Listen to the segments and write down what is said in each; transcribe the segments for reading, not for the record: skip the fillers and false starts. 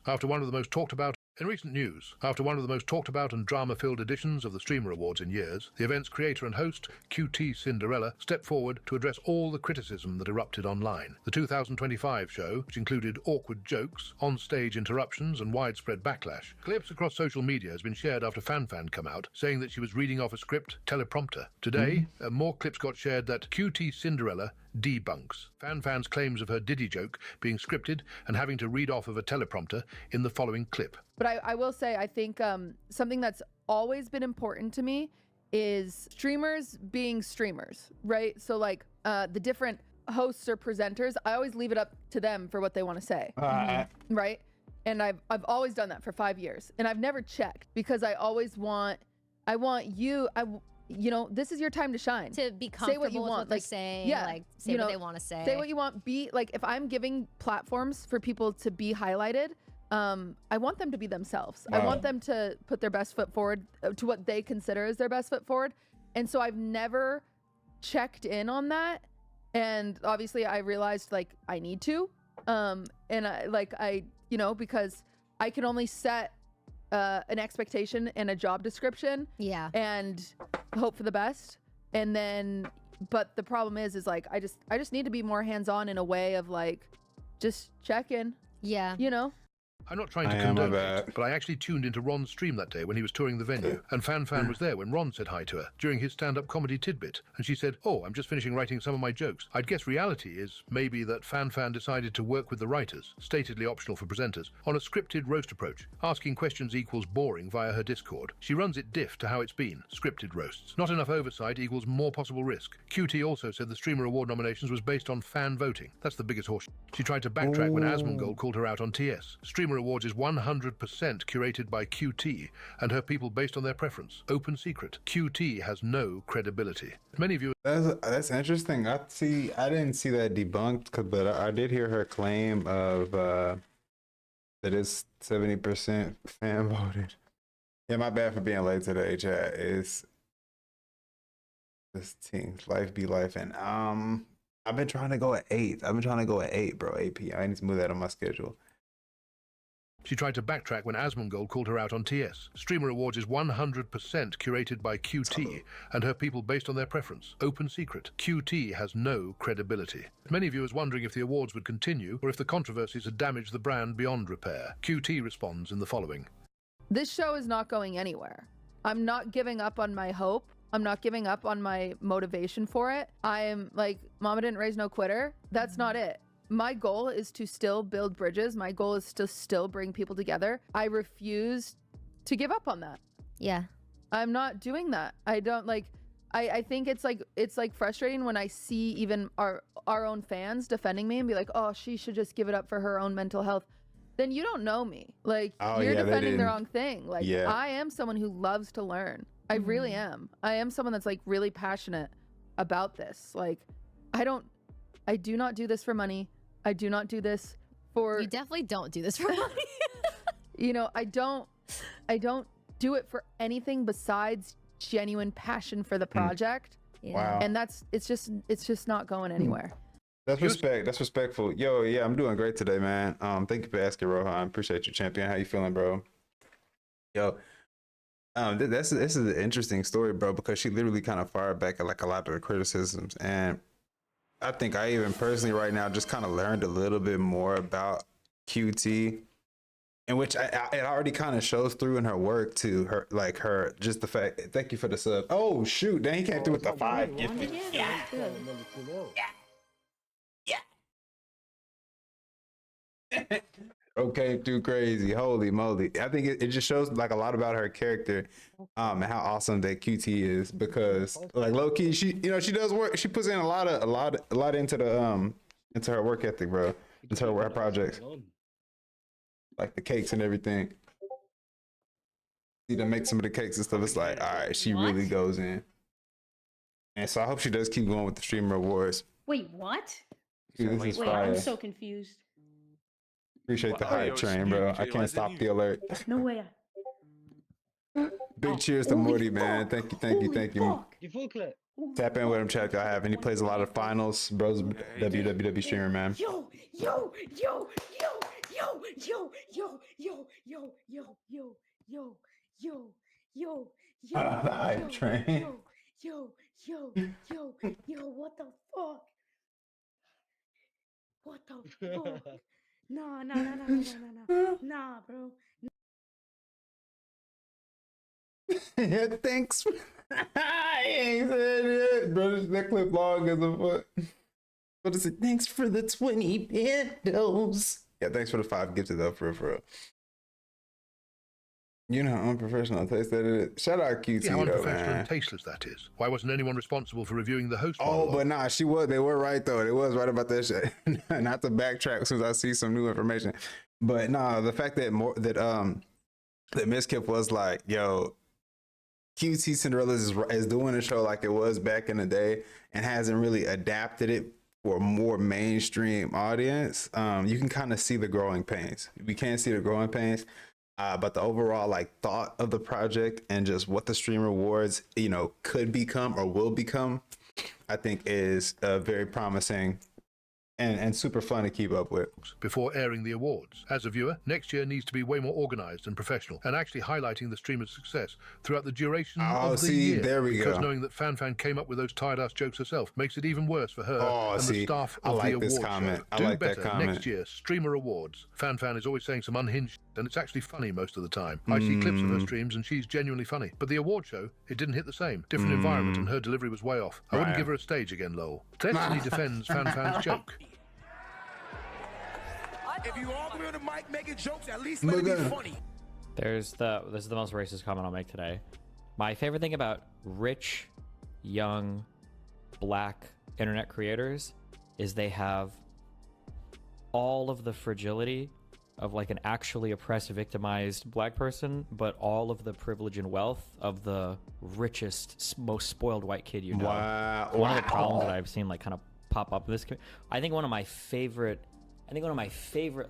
after one of the most talked about in recent news. After one of the most talked about and drama-filled editions of the Streamer Awards in years, the event's creator and host, QT Cinderella, stepped forward to address all the criticism that erupted online. The 2025 show, which included awkward jokes, on-stage interruptions and widespread backlash. Clips across social media has been shared after FanFan come out, saying that she was reading off a script teleprompter. Today, more clips got shared that QT Cinderella debunks FanFan's claims of her Diddy joke being scripted and having to read off of a teleprompter in the following clip. But I will say, I think something that's always been important to me is streamers being streamers, right? So like the different hosts or presenters, I always leave it up to them for what they want to say, right? And I've always done that for 5 years, and I've never checked because I always want, you know, this is your time to shine. To be comfortable say what you with want, what they're like, saying, yeah, like say you know, what they want to say. Say what you want. Be like, if I'm giving platforms for people to be highlighted, I want them to be themselves. Wow. I want them to put their best foot forward to what they consider as their best foot forward. And so I've never checked in on that. And obviously I realized like I need to, and I you know, because I can only set an expectation and a job description, and hope for the best. And then, but the problem is like I just need to be more hands-on in a way of like just check in. Yeah, you know. I'm not trying to condone it, but I actually tuned into Ron's stream that day when he was touring the venue, and FanFan was there when Ron said hi to her during his stand-up comedy tidbit, and she said, "Oh, I'm just finishing writing some of my jokes." I'd guess reality is maybe that FanFan decided to work with the writers, statedly optional for presenters, on a scripted roast approach. Asking questions equals boring via her Discord. She runs it diff to how it's been, scripted roasts. Not enough oversight equals more possible risk. QT also said the Streamer Award nominations was based on fan voting. That's the biggest horse. She tried to backtrack when Asmongold called her out on TS. Streamer Awards is 100% curated by QT and her people based on their preference. Open secret. QT has no credibility. Many viewers... That's interesting. I didn't see that debunked, but I did hear her claim of that it's 70% fan voted. Yeah, my bad for being late today, chat. Is this team life be life, and I've been trying to go at 8. I've been trying to go at 8, bro. 8 p.m. I need to move that on my schedule. She tried to backtrack when Asmongold called her out on TS. Streamer Awards is 100% curated by QT and her people based on their preference. Open secret. QT has no credibility. Many viewers wondering if the awards would continue or if the controversies had damaged the brand beyond repair. QT responds in the following. This show is not going anywhere. I'm not giving up on my hope. I'm not giving up on my motivation for it. I am like, Mama didn't raise no quitter. That's not it. My goal is to still build bridges. My goal is to still bring people together. I refuse to give up on that. Yeah. I'm not doing that. I don't like, I think it's like frustrating when I see even our own fans defending me and be like, oh, she should just give it up for her own mental health. Then you don't know me. Like, you're defending the wrong thing. Like, I am someone who loves to learn. I really am. I am someone that's like really passionate about this. Like, I do not do this for money. I do not do this for... You definitely don't do this for money. You know, I don't do it for anything besides genuine passion for the project. Yeah. Wow. And it's just not going anywhere. That's respect. That's respectful. Yo, yeah, I'm doing great today, man. Thank you for asking, Rohan. Appreciate you, champion. How you feeling, bro? Yo, this is an interesting story, bro, because she literally kind of fired back at like a lot of the criticisms, and I think I even personally right now just kind of learned a little bit more about QT, in which it already kind of shows through in her work to her, like her, just the fact. Thank you for the sub. Oh shoot, then he came through with the 5 gifted. Yeah. Okay, too crazy. Holy moly. I think it just shows like a lot about her character, and how awesome that QT is, because like low key, she does work. She puts in a lot into the into her work ethic, bro. Into her projects. Like the cakes and everything. See them make some of the cakes and stuff. It's like, all right, she really goes in. And so I hope she does keep going with the Streamer Awards. Wait, what? Dude, this is Wait, fire. I'm so confused. Appreciate the hype train, bro. I can't stop the alert. No way. Big cheers to Morty, man. Thank you. Tap in with him, chat if y'all have. And he plays a lot of finals. Bro's WWW streamer, man. Yo. yo, yo, yo, yo, yo, yo, yo, yo, yo, yo, yo, The hype train. yo, what the fuck? What the fuck? Nah, bro. Yeah, thanks. I ain't said it, bro. That clip long as a fuck. But it's thanks for the 20 bandos. Yeah, thanks for the 5 gifted though, for real. You know how unprofessional taste that is. Shout out QT Yeah, how though, unprofessional man. and tasteless that is. Why wasn't anyone responsible for reviewing the host Oh, monologue? but nah, she was. They were right though. They was right about that shit. Not to backtrack since I see some new information, but nah, the fact that that Miss Kip was like, yo, QT Cinderella is doing a show like it was back in the day and hasn't really adapted it for a more mainstream audience. You can kind of see the growing pains. We can see the growing pains. But the overall like thought of the project and just what the stream rewards, could become or will become, I think is very promising and super fun to keep up with. Before airing the awards. As a viewer, next year needs to be way more organized and professional, and actually highlighting the streamer's success throughout the duration of the year. There we because go. knowing that FanFan came up with those tired-ass jokes herself makes it even worse for her and see, the staff I of like the this award comment. show. I Do like that better comment. next year. Streamer awards. FanFan is always saying some unhinged shit, and it's actually funny most of the time. I see clips of her streams and she's genuinely funny. But the award show, it didn't hit the same. Different environment and her delivery was way off. I wouldn't Right. give her a stage again, lol. Destiny defends FanFan's joke. If you argue on the mic making jokes, at least let it be funny. This is the most racist comment I'll make today. My favorite thing about rich, young, black internet creators is they have all of the fragility of like an actually oppressed, victimized black person, but all of the privilege and wealth of the richest, most spoiled white kid you know. Wow. One of the problems that I've seen like kind of pop up in this, I think one of my favorite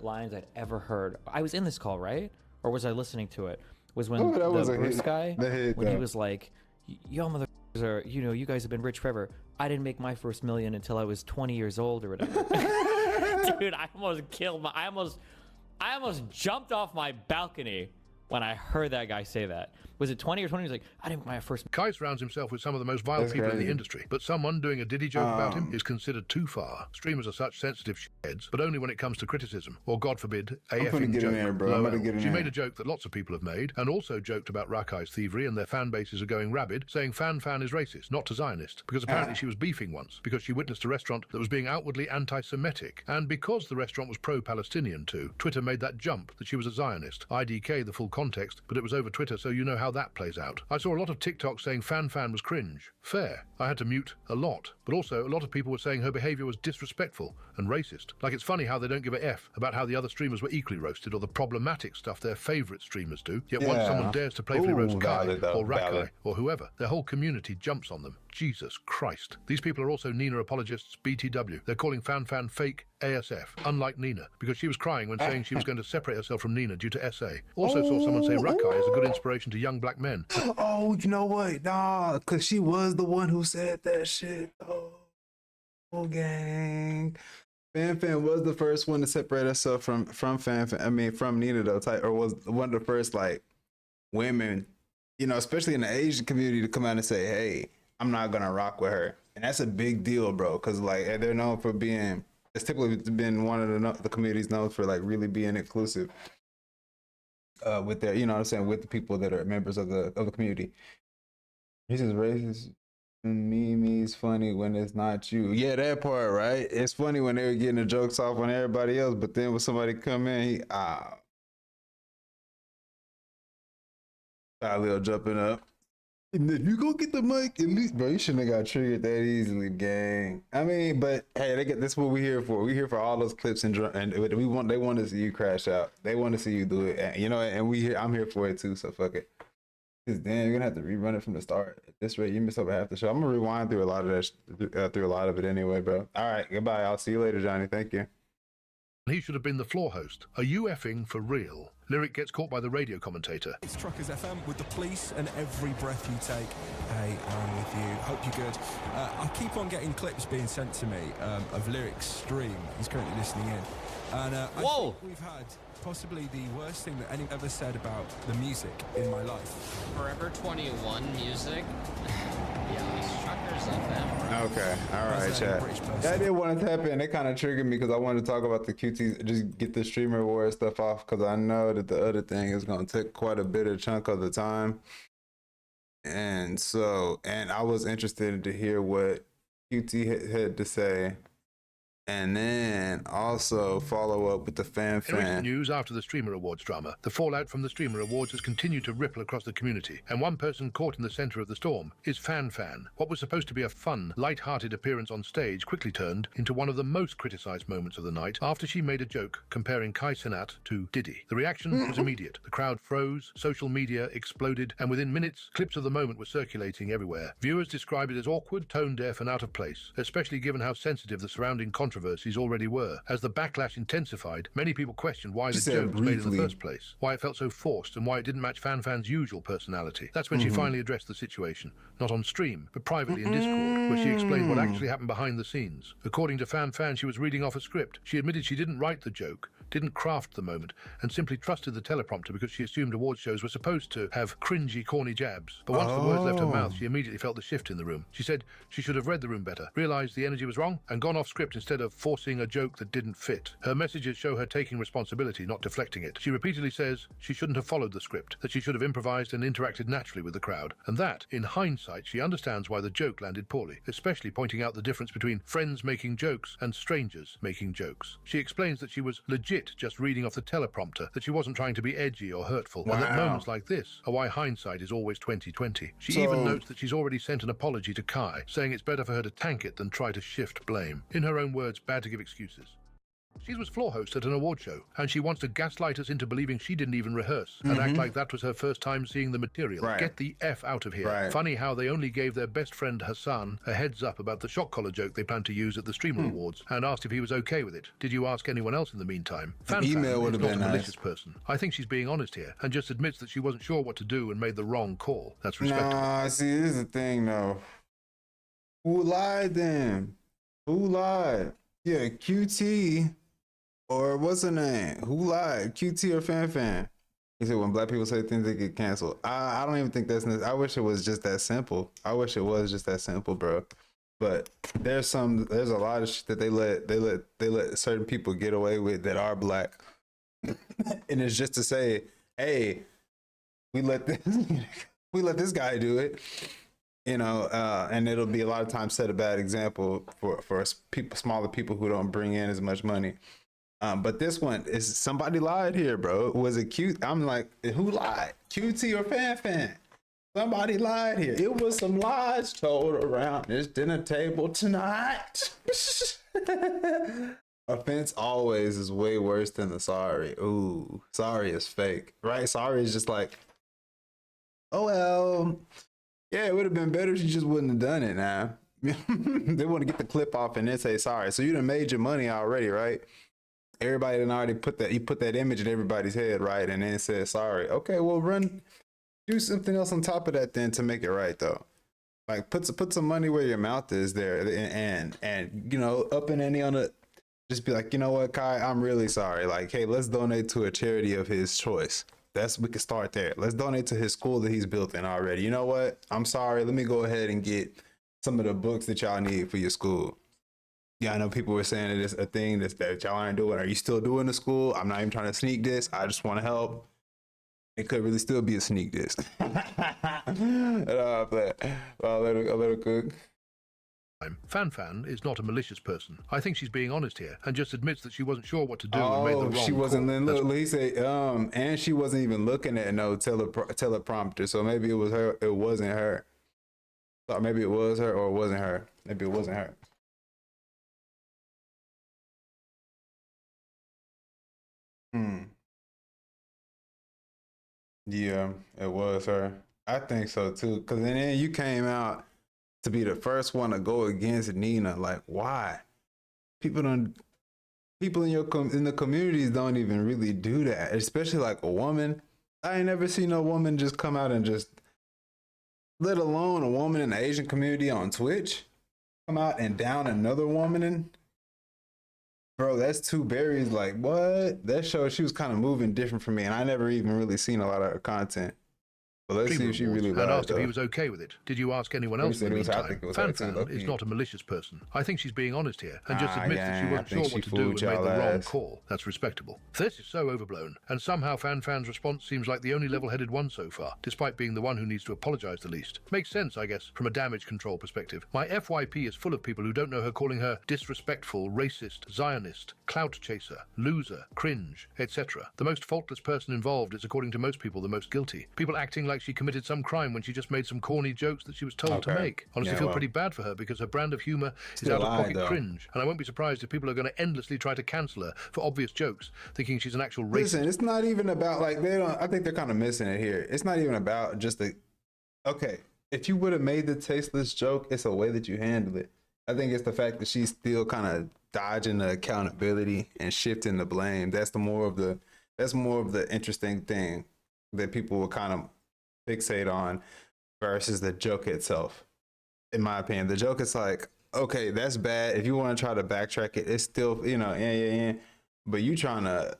lines I'd ever heard. I was in this call, right? Or was I listening to it? Was when Oh, that was the a Bruce hit. guy, The hit, when he though. was like, "Y'all motherfuckers are, you guys have been rich forever. I didn't make my first million until I was 20 years old or whatever." Dude, I almost killed I almost jumped off my balcony when I heard that guy say that. Was it 20 or 20? He was like, "I didn't make my first." Kai surrounds himself with some of the most vile That's people in crazy. the industry, but someone doing a diddy joke about him is considered too far. Streamers are such sensitive shitheads, but only when it comes to criticism, or God forbid, a finna effing get joke. in there, bro. I'm Lol. gonna get in She there. made a joke that lots of people have made, and also joked about Rakai's thievery and their fan bases are going rabid, saying FanFan is racist, not to Zionist, because apparently she was beefing once, because she witnessed a restaurant that was being outwardly anti-Semitic, and because the restaurant was pro-Palestinian too. Twitter made that jump that she was a Zionist. IDK the full context, but it was over Twitter, so you know how that plays out. I saw a lot of TikTok saying FanFan was cringe. Fair. I had to mute a lot. But also, a lot of people were saying her behaviour was disrespectful and racist. Like, it's funny how they don't give a F about how the other streamers were equally roasted or the problematic stuff their favourite streamers do. Yet once Yeah. someone dares to playfully Ooh, roast Kai valid though, or Rakai valid. or whoever, their whole community jumps on them. Jesus Christ. These people are also Nina apologists, BTW. They're calling FanFan fake ASF, unlike Nina, because she was crying when saying she was going to separate herself from Nina due to SA. Also saw someone say Rakai is a good inspiration to young black men. Oh, you know what? Nah, because she was the one who said that shit. Oh, gang. FanFan was the first one to separate herself from FanFan. I mean, from Nina though, or was one of the first like women, especially in the Asian community, to come out and say, "Hey, I'm not gonna rock with her," and that's a big deal, bro. Because like they're known for being. It's typically been one of the communities known for like really being inclusive with their, you know what I'm saying, with the people that are members of the community. This is racist. Mimi's funny when it's not you. Yeah, that part, right? It's funny when they were getting the jokes off on everybody else, but then when somebody come in, Lil jumping up. And if you go get the mic, at least, bro, you shouldn't have got triggered that easily, gang. I mean, but hey, that's what we're here for. We're here for all those clips and they want to see you crash out. They want to see you do it, and, and I'm here for it too. So fuck it. Cause damn, you're gonna have to rerun it from the start. At this rate, you missed over half the show. I'm gonna rewind through a lot of that, through a lot of it anyway, bro. All right, goodbye. I'll see you later, Johnny. Thank you. He should have been the floor host. Are you effing for real? Lyric gets caught by the radio commentator. It's Truckers FM with the police and every breath you take. Hey, Aaron with you. Hope you're good. I keep on getting clips being sent to me of Lyric's stream. He's currently listening in. And I think we've had possibly the worst thing that anyone ever said about the music in my life. Forever 21 music. Yeah, it's Truckers FM, bro. Okay, all right, As a chat. British person. Yeah, I did want to tap in. It kind of triggered me because I wanted to talk about the QT, just get the streamer award stuff off because I know that the other thing is going to take quite a bit of chunk of the time. And so, and I was interested to hear what QT had to say. And then also follow up with the In recent fan. news after the Streamer Awards drama, the fallout from the Streamer Awards has continued to ripple across the community, and one person caught in the center of the storm is Fan. What was supposed to be a fun, light-hearted appearance on stage quickly turned into one of the most criticized moments of the night after she made a joke comparing Kai Cenat to Diddy. The reaction was immediate. The crowd froze, social media exploded, and within minutes, clips of the moment were circulating everywhere. Viewers described it as awkward, tone-deaf, and out of place, especially given how sensitive the surrounding controversies already were. As the backlash intensified, many people questioned why the said joke was made in the briefly. first place, why it felt so forced, and why it didn't match Fan's usual personality. That's when she finally addressed the situation, not on stream, but privately in Discord, where she explained what actually happened behind the scenes. According to Fan, she was reading off a script. She admitted she didn't write the joke, didn't craft the moment, and simply trusted the teleprompter because she assumed award shows were supposed to have cringy, corny jabs. But once the words left her mouth, she immediately felt the shift in the room. She said she should have read the room better, realized the energy was wrong, and gone off script instead of forcing a joke that didn't fit. Her messages show her taking responsibility, not deflecting it. She repeatedly says she shouldn't have followed the script, that she should have improvised and interacted naturally with the crowd, and that, in hindsight, she understands why the joke landed poorly, especially pointing out the difference between friends making jokes and strangers making jokes. She explains that she was legit just reading off the teleprompter, that she wasn't trying to be edgy or hurtful, and that Wow. moments like this are why hindsight is always 20/20. She So- even notes that she's already sent an apology to Kai, saying it's better for her to tank it than try to shift blame. In her own words, bad to give excuses. She was floor host at an award show, and she wants to gaslight us into believing she didn't even rehearse and act like that was her first time seeing the material. Right. Get the F out of here. Right. Funny how they only gave their best friend Hassan a heads up about the shock collar joke they planned to use at the Streamer Awards and asked if he was okay with it. Did you ask anyone else in the meantime? Fan email is would have not been a nice. malicious person. I think she's being honest here and just admits that she wasn't sure what to do and made the wrong call. That's respectable. Nah, see, this is the thing though. Who lied then? Who lied? Yeah, QT or what's her name? Who lied? QT or Fan? He said when black people say things they get canceled. I don't even think that's. I wish it was just that simple. I wish it was just that simple, bro. But there's a lot of shit that they let certain people get away with that are black, and it's just to say, hey, we let this guy do it, you know, and it'll be a lot of times set a bad example for people, smaller people who don't bring in as much money. But this one is somebody lied here, bro. Was it cute? I'm like, who lied? QT or Fan? Somebody lied here. It was some lies told around this dinner table tonight. Offense always is way worse than the sorry. Ooh, sorry is fake, right? Sorry is just like, oh well, yeah, it would have been better if you just wouldn't have done it now. They want to get the clip off and then say sorry. So you done made your money already, right? Everybody done already put that image in everybody's head, right? And then said sorry. Okay, well do something else on top of that then to make it right though. Like put some money where your mouth is there, and you know, up and ante on it. Just be like, you know what, Kai, I'm really sorry. Like, hey, let's donate to a charity of his choice. We can start there. Let's donate to his school that he's built in already. You know what? I'm sorry. Let me go ahead and get some of the books that y'all need for your school. Yeah, I know people were saying it's a thing that y'all aren't doing. Are you still doing the school? I'm not even trying to sneak this. I just want to help. It could really still be a sneak this. But I'll let it cook. Fan is not a malicious person. I think she's being honest here and just admits that she wasn't sure what to do and made the wrong she wasn't. call. Look, he said, and she wasn't even looking at no teleprompter. So maybe it was her. It wasn't her. So maybe it was her or it wasn't her. Maybe it wasn't her. Yeah, it was her. I think so too. Cause then you came out to be the first one to go against Nina. Like, why? People don't people in in the communities don't even really do that, especially like a woman. I ain't never seen no woman just come out and just, let alone a woman in the Asian community on Twitch, come out and down another woman. And bro, that's two berries. Like, what? That shows she was kind of moving different from me, and I never even really seen a lot of her content. But let's see if she really and lied, asked if he though. was okay with it. Did you ask anyone else in the meantime? Fan Fan is not a malicious person. I think she's being honest here and just admits that she wasn't sure what to do and made the wrong call. That's respectable. This is so overblown, and somehow Fan Fan's response seems like the only level-headed one so far, despite being the one who needs to apologize the least. Makes sense, I guess, from a damage control perspective. My FYP is full of people who don't know her calling her disrespectful, racist, Zionist, clout chaser, loser, cringe, etc. The most faultless person involved is, according to most people, the most guilty. People acting like she committed some crime when she just made some corny jokes that she was told to make. Honestly, feel pretty bad for her because her brand of humor is out-of-pocket cringe, and I won't be surprised if people are going to endlessly try to cancel her for obvious jokes, thinking she's an actual racist. Listen, it's not even about like they don't. I think they're kind of missing it here. It's not even about just the. Okay, if you would have made the tasteless joke, it's a way that you handle it. I think it's the fact that she's still kind of dodging the accountability and shifting the blame. That's more of the interesting thing that people will kind of fixate on versus the joke itself. In my opinion, the joke is like, okay, that's bad. If you want to try to backtrack it, it's still, yeah. But you trying to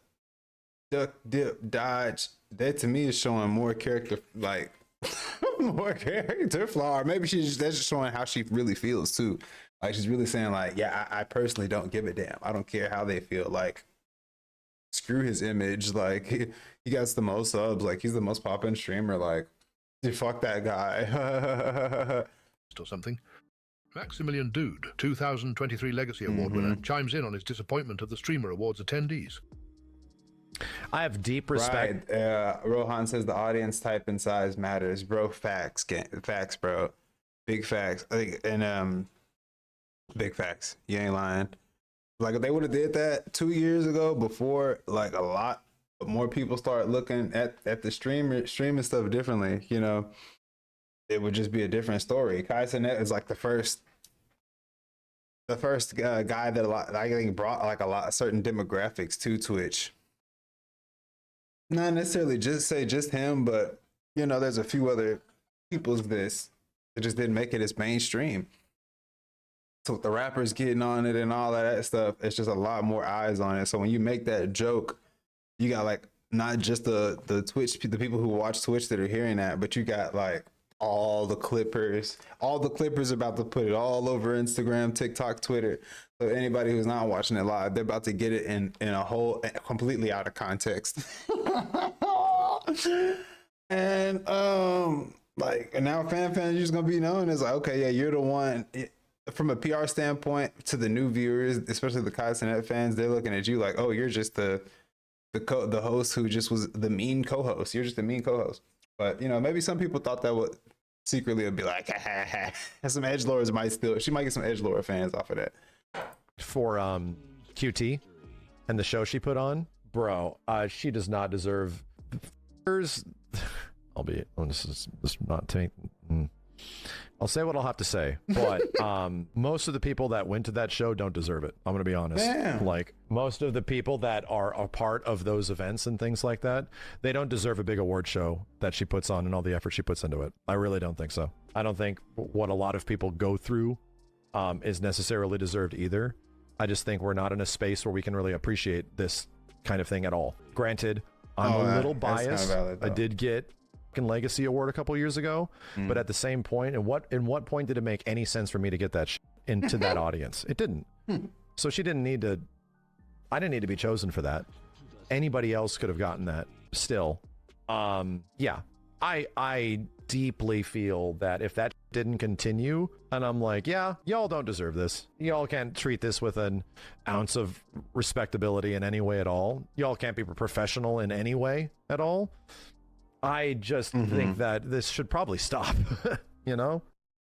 duck, dip, dodge, that to me is showing more character, like more character flaw. Or maybe that's just showing how she really feels too. Like she's really saying like, yeah, I personally don't give a damn. I don't care how they feel. Like, screw his image. Like he gets the most subs. Like he's the most poppin' streamer. Like, dude, fuck that guy. Or something. Maximilian Dude, 2023 Legacy Award winner, chimes in on his disappointment of the Streamer Awards attendees. I have deep respect. Right. Rohan says the audience type and size matters, bro. Facts, bro. Big facts. I think, and big facts. You ain't lying. Like if they would have did that 2 years ago, before like a lot more people start looking at the streaming stuff differently, it would just be a different story. Kai Cenat is like the first guy that I think brought like a lot certain demographics to Twitch. Not necessarily just him, but there's a few other people's this that just didn't make it as mainstream. So with the rappers getting on it and all that stuff, it's just a lot more eyes on it. So when you make that joke, you got like not just the Twitch, the people who watch Twitch that are hearing that, but you got like all the Clippers about to put it all over Instagram, TikTok, Twitter. So anybody who's not watching it live, they're about to get it in a whole completely out of context. And now Fan Fan, you're just gonna be known as like, okay, yeah, you're the one. From a PR standpoint, to the new viewers, especially the Kai Cenat fans, they're looking at you like, oh, you're just the host who just was the mean co-host. You're just the mean co-host. But maybe some people thought that would secretly be like, ha ha ha. And some edgelords she might get some edgelord fans off of that. For QT and the show she put on, bro, she does not deserve. Albeit, this is not taking. I'll say what I'll have to say, but most of the people that went to that show don't deserve it. I'm gonna be honest. Damn. Like most of the people that are a part of those events and things like that, they don't deserve a big award show that she puts on and all the effort she puts into it. I really don't think so. I don't think what a lot of people go through is necessarily deserved either. I just think we're not in a space where we can really appreciate this kind of thing at all. Granted, I'm a little biased. I did get Legacy Award a couple years ago, but at the same point, in what point did it make any sense for me to get that into that audience? It didn't. So she didn't need to. I didn't need to be chosen for that. Anybody else could have gotten that. Still, yeah. I deeply feel that if that didn't continue, and I'm like, yeah, y'all don't deserve this. Y'all can't treat this with an ounce of respectability in any way at all. Y'all can't be professional in any way at all. I just think that this should probably stop,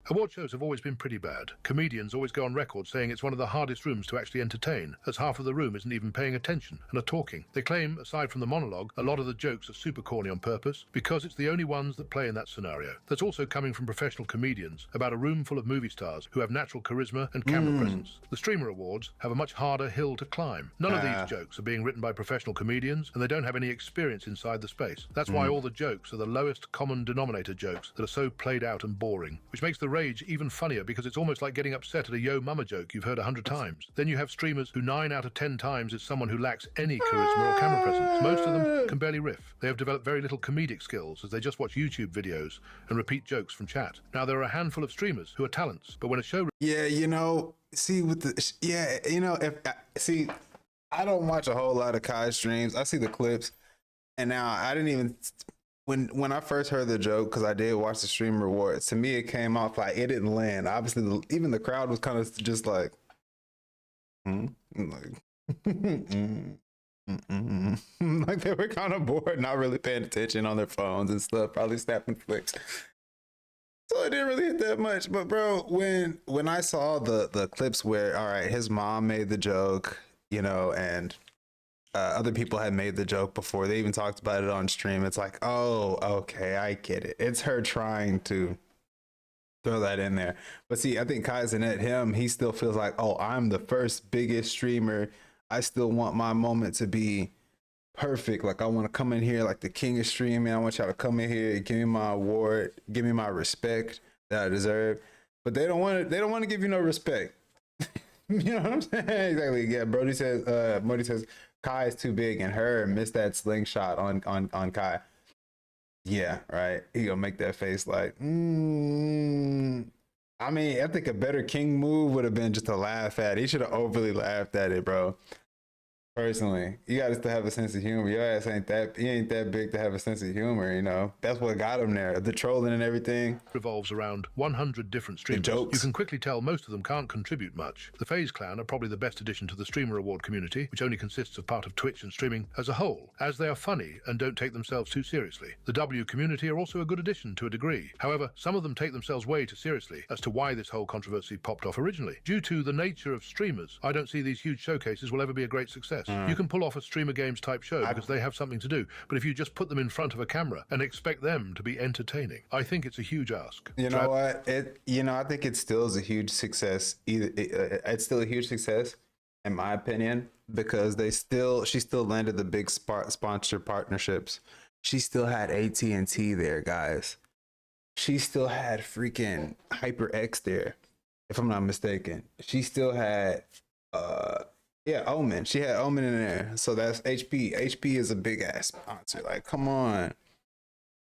Award shows have always been pretty bad. Comedians always go on record saying it's one of the hardest rooms to actually entertain, as half of the room isn't even paying attention and are talking. They claim, aside from the monologue, a lot of the jokes are super corny on purpose because it's the only ones that play in that scenario. That's also coming from professional comedians about a room full of movie stars who have natural charisma and camera presence. The Streamer Awards have a much harder hill to climb. None of these jokes are being written by professional comedians, and they don't have any experience inside the space. That's why all the jokes are the lowest common denominator jokes that are so played out and boring, which makes the rage even funnier because it's almost like getting upset at a yo mama joke you've heard 100 times. Then you have streamers who 9 out of 10 times is someone who lacks any charisma or camera presence. Most of them can barely riff. They have developed very little comedic skills as they just watch YouTube videos and repeat jokes from chat. Now, there are a handful of streamers who are talents, but when a show... Yeah, you know, see with the... Yeah, you know, see, I don't watch a whole lot of Kai streams. I see the clips, and now I didn't even... When I first heard the joke, because I did watch the Streamer Awards, to me it came off like it didn't land. Obviously, even the crowd was kind of just like, like they were kind of bored, not really paying attention on their phones and stuff, probably snapping flicks. So it didn't really hit that much. But bro, when I saw the clips where, all right, his mom made the joke, you know, and other people had made the joke before. They even talked about it on stream. It's like, oh, okay, I get it. It's her trying to throw that in there. But see, I think Kaizen, he still feels like, oh, I'm the first biggest streamer. I still want my moment to be perfect. Like, I want to come in here like the king of streaming. I want y'all to come in here and give me my award, give me my respect that I deserve. But they don't want to give you no respect. You know what I'm saying? Exactly. Yeah, Modi says Kai is too big, and her missed that slingshot on Kai. Yeah, right. He gonna make that face like, I mean, I think a better king move would have been just to laugh at it. He should have overly laughed at it, bro. Personally, you got to have a sense of humor. Your ass ain't that big to have a sense of humor, you know. That's what got him there. The trolling and everything revolves around 100 different streamers. You can quickly tell most of them can't contribute much. The FaZe Clan are probably the best addition to the Streamer Award community, which only consists of part of Twitch and streaming as a whole, as they are funny and don't take themselves too seriously. The W community are also a good addition to a degree. However, some of them take themselves way too seriously as to why this whole controversy popped off originally. Due to the nature of streamers, I don't see these huge showcases will ever be a great success. You can pull off a Streamer Games type show because they have something to do, but if you just put them in front of a camera and expect them to be entertaining, I think it's a huge ask. You know what? I think it still is a huge success. It's still a huge success, in my opinion, because she still landed the big sponsor partnerships. She still had AT&T there, guys. She still had freaking HyperX there, if I'm not mistaken. She still had Omen. She had Omen in there. So that's HP. HP is a big ass sponsor. Like, come on.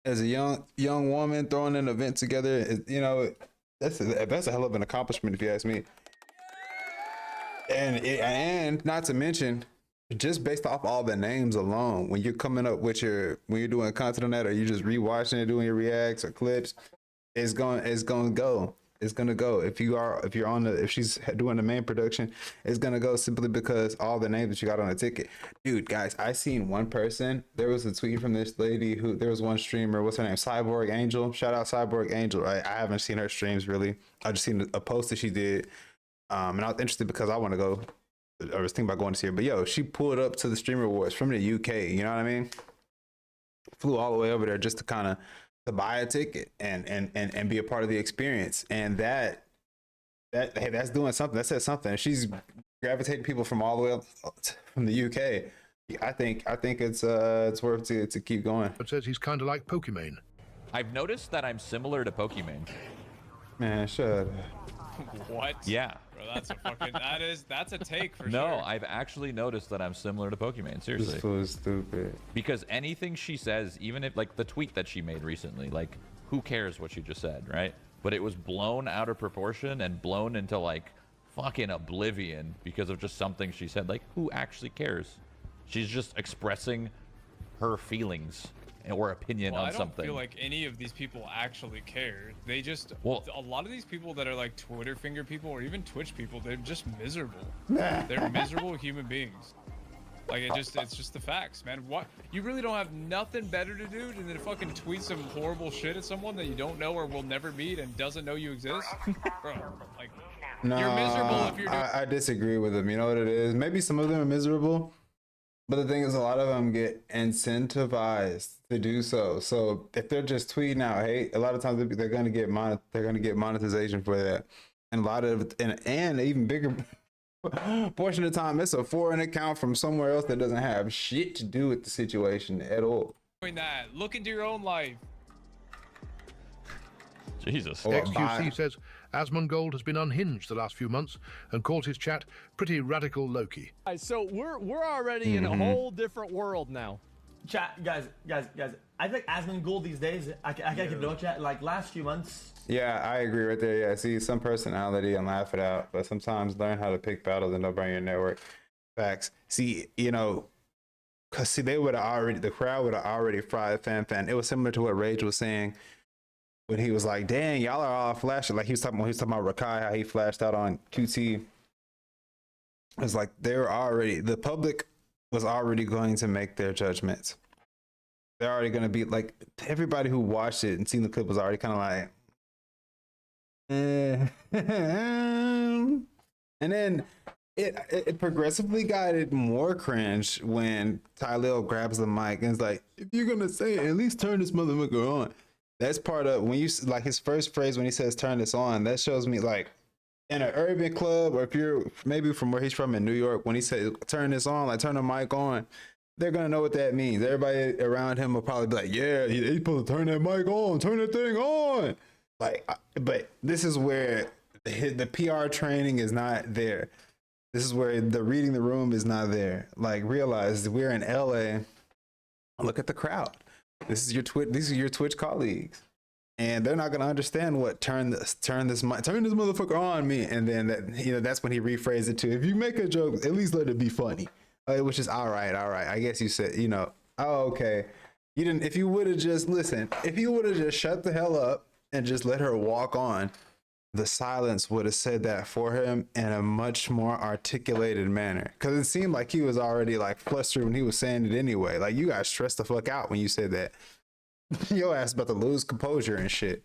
As a young woman throwing an event together, you know, that's a hell of an accomplishment if you ask me. And not to mention, just based off all the names alone, when you're coming up with when you're doing content on that, or you're just rewatching it, doing your reacts or clips, it's gonna go. It's gonna go. If she's doing the main production, it's gonna go simply because all the names that you got on the ticket. Dude, guys, I seen one person. There was a tweet from this lady there was one streamer. What's her name? Cyborg Angel. Shout out Cyborg Angel. I haven't seen her streams really. I just seen a post that she did, and I was interested because I want to go. I was thinking about going to see her, but yo, she pulled up to the Streamer Awards from the UK. You know what I mean? Flew all the way over there just to kind of to buy a ticket and be a part of the experience. And hey, that's doing something. That says something. She's gravitating people from all the way up from the UK. I think it's worth to keep going. It says he's kind of like Pokimane. I've noticed that I'm similar to Pokimane. Man, shut up. What? Yeah. Bro, that's a take for sure. No, I've actually noticed that I'm similar to Pokimane. Seriously. This fool is stupid. Because anything she says, even if like the tweet that she made recently, like who cares what she just said, right? But it was blown out of proportion and blown into like fucking oblivion because of just something she said. Like, who actually cares? She's just expressing her feelings or opinion on something. I don't feel like any of these people actually care. They just, a lot of these people that are like Twitter finger people or even Twitch people, they're just miserable. They're miserable human beings. Like it's just the facts, man. What you really don't have nothing better to do than to fucking tweet some horrible shit at someone that you don't know or will never meet and doesn't know you exist, bro. Like you're miserable if you're doing. I disagree with him. You know what it is? Maybe some of them are miserable, but the thing is, a lot of them get incentivized to do so. So if they're just tweeting out hate, a lot of times they're gonna get monetization for that, and a lot of and even bigger portion of the time, it's a foreign account from somewhere else that doesn't have shit to do with the situation at all. Doing that, look into your own life. Jesus. XQC says Asmongold has been unhinged the last few months and calls his chat pretty radical Loki. So we're already in a whole different world now. Chat, guys. I think Asmongold these days, I can't keep it on chat. Like last few months. Yeah, I agree right there. Yeah, see some personality and laugh it out, but sometimes learn how to pick battles and don't burn your network. Facts. See, you know, cause see the crowd would have already fried Fan. It was similar to what Rage was saying when he was like, "Dang, y'all are all flashing." Like he was talking about Rakai, how he flashed out on QT. It's like the public was already going to make their judgments. They're already going to be like, everybody who watched it and seen the clip was already kind of like, and then it progressively got it more cringe when Tylil grabs the mic and is like, if you're gonna say it, at least turn this motherfucker on. That's part of when you like his first phrase when he says turn this on. That shows me like in an urban club, or if you're maybe from where he's from in New York, when he says turn this on, like turn the mic on, they're gonna know what that means. Everybody around him will probably be like, yeah, he's supposed to turn that mic on, turn that thing on. Like, but this is where the PR training is not there. This is where the reading the room is not there. Like, realize we're in LA. Look at the crowd. These are your Twitch colleagues, and they're not gonna understand what turn this motherfucker on me. And then that's when he rephrased it to, if you make a joke, at least let it be funny. Which is all right. I guess you said, oh, okay. You didn't. If you would have just listened, if you would have just shut the hell up and just let her walk on, the silence would have said that for him in a much more articulated manner. Because it seemed like he was already like flustered when he was saying it anyway. Like, you got stressed the fuck out when you said that. Your ass about to lose composure and shit.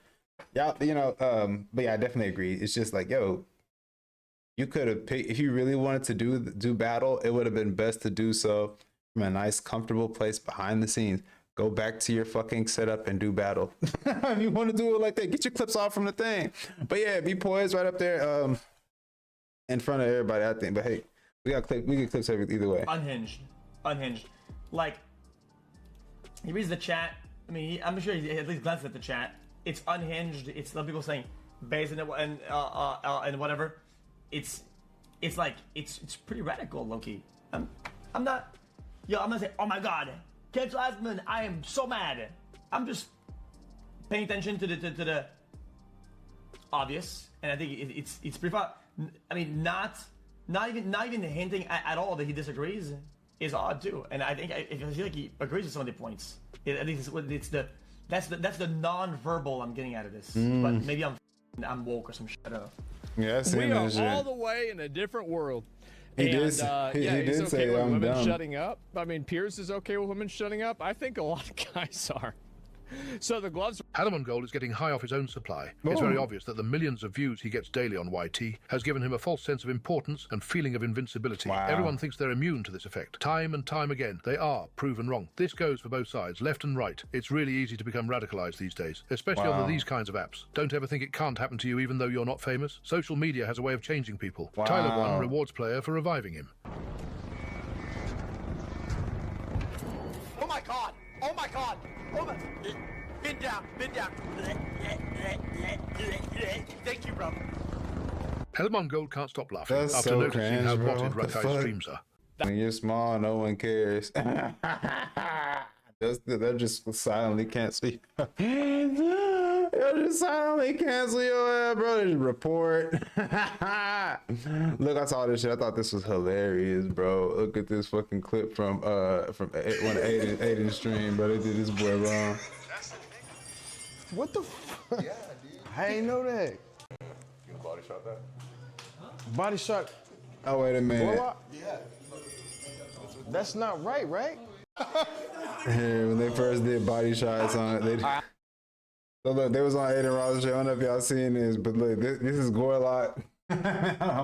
Y'all, but yeah, I definitely agree. It's just like, yo, you could have picked, if you really wanted to do battle, it would have been best to do so from a nice, comfortable place behind the scenes. Go back to your fucking setup and do battle. If you want to do it like that, get your clips off from the thing. But yeah, be poised right up there, in front of everybody, I think. But hey, we get clips either way. Unhinged. Like, he reads the chat. I mean, I'm sure he at least glances at the chat. It's unhinged. It's some people saying base and whatever. It's pretty radical, low-key. I'm not saying, oh my god, cancel Asmon, I am so mad. I'm just paying attention to the obvious, and I think it's pretty far. I mean, not even hinting at all that he disagrees is odd too. And I think I feel like he agrees with some of the points. At least that's the non-verbal I'm getting out of this. But maybe I'm woke or some shit. I don't know. Yeah, we are all the way in a different world. He did he's okay say with I'm women dumb. shutting up. I mean, Pierce is okay with women shutting up. I think a lot of guys are. So the gloves. Gold is getting high off his own supply. It's very obvious that the millions of views he gets daily on YT has given him a false sense of importance and feeling of invincibility. Wow. Everyone thinks they're immune to this effect. Time and time again, they are proven wrong. This goes for both sides, left and right. It's really easy to become radicalized these days, especially on these kinds of apps. Don't ever think it can't happen to you even though you're not famous. Social media has a way of changing people. Wow. Tyler One rewards player for reviving him. Oh my god! Oh my god! Oh my... Bend down! Thank you, bro. Gold can't stop laughing That's after so noticing cringe, how bro. botted What the Rakai's fuck? streams are. When you're small, no one cares. They're just silently cancel you. They'll just silently cancel your ass, bro. They just report. Look, I saw this shit. I thought this was hilarious, bro. Look at this fucking clip from one of Aiden's stream, bro. They did this boy wrong. What the fuck? Yeah, dude. I ain't know that. You body shot that? Body shot. Oh, wait a minute. Blow up? Yeah. That's not right, right? Hey, when they first did body shots on it, they. So look, they was on Aiden Ross show. I don't know if y'all seen this, but look, this is Gorlot.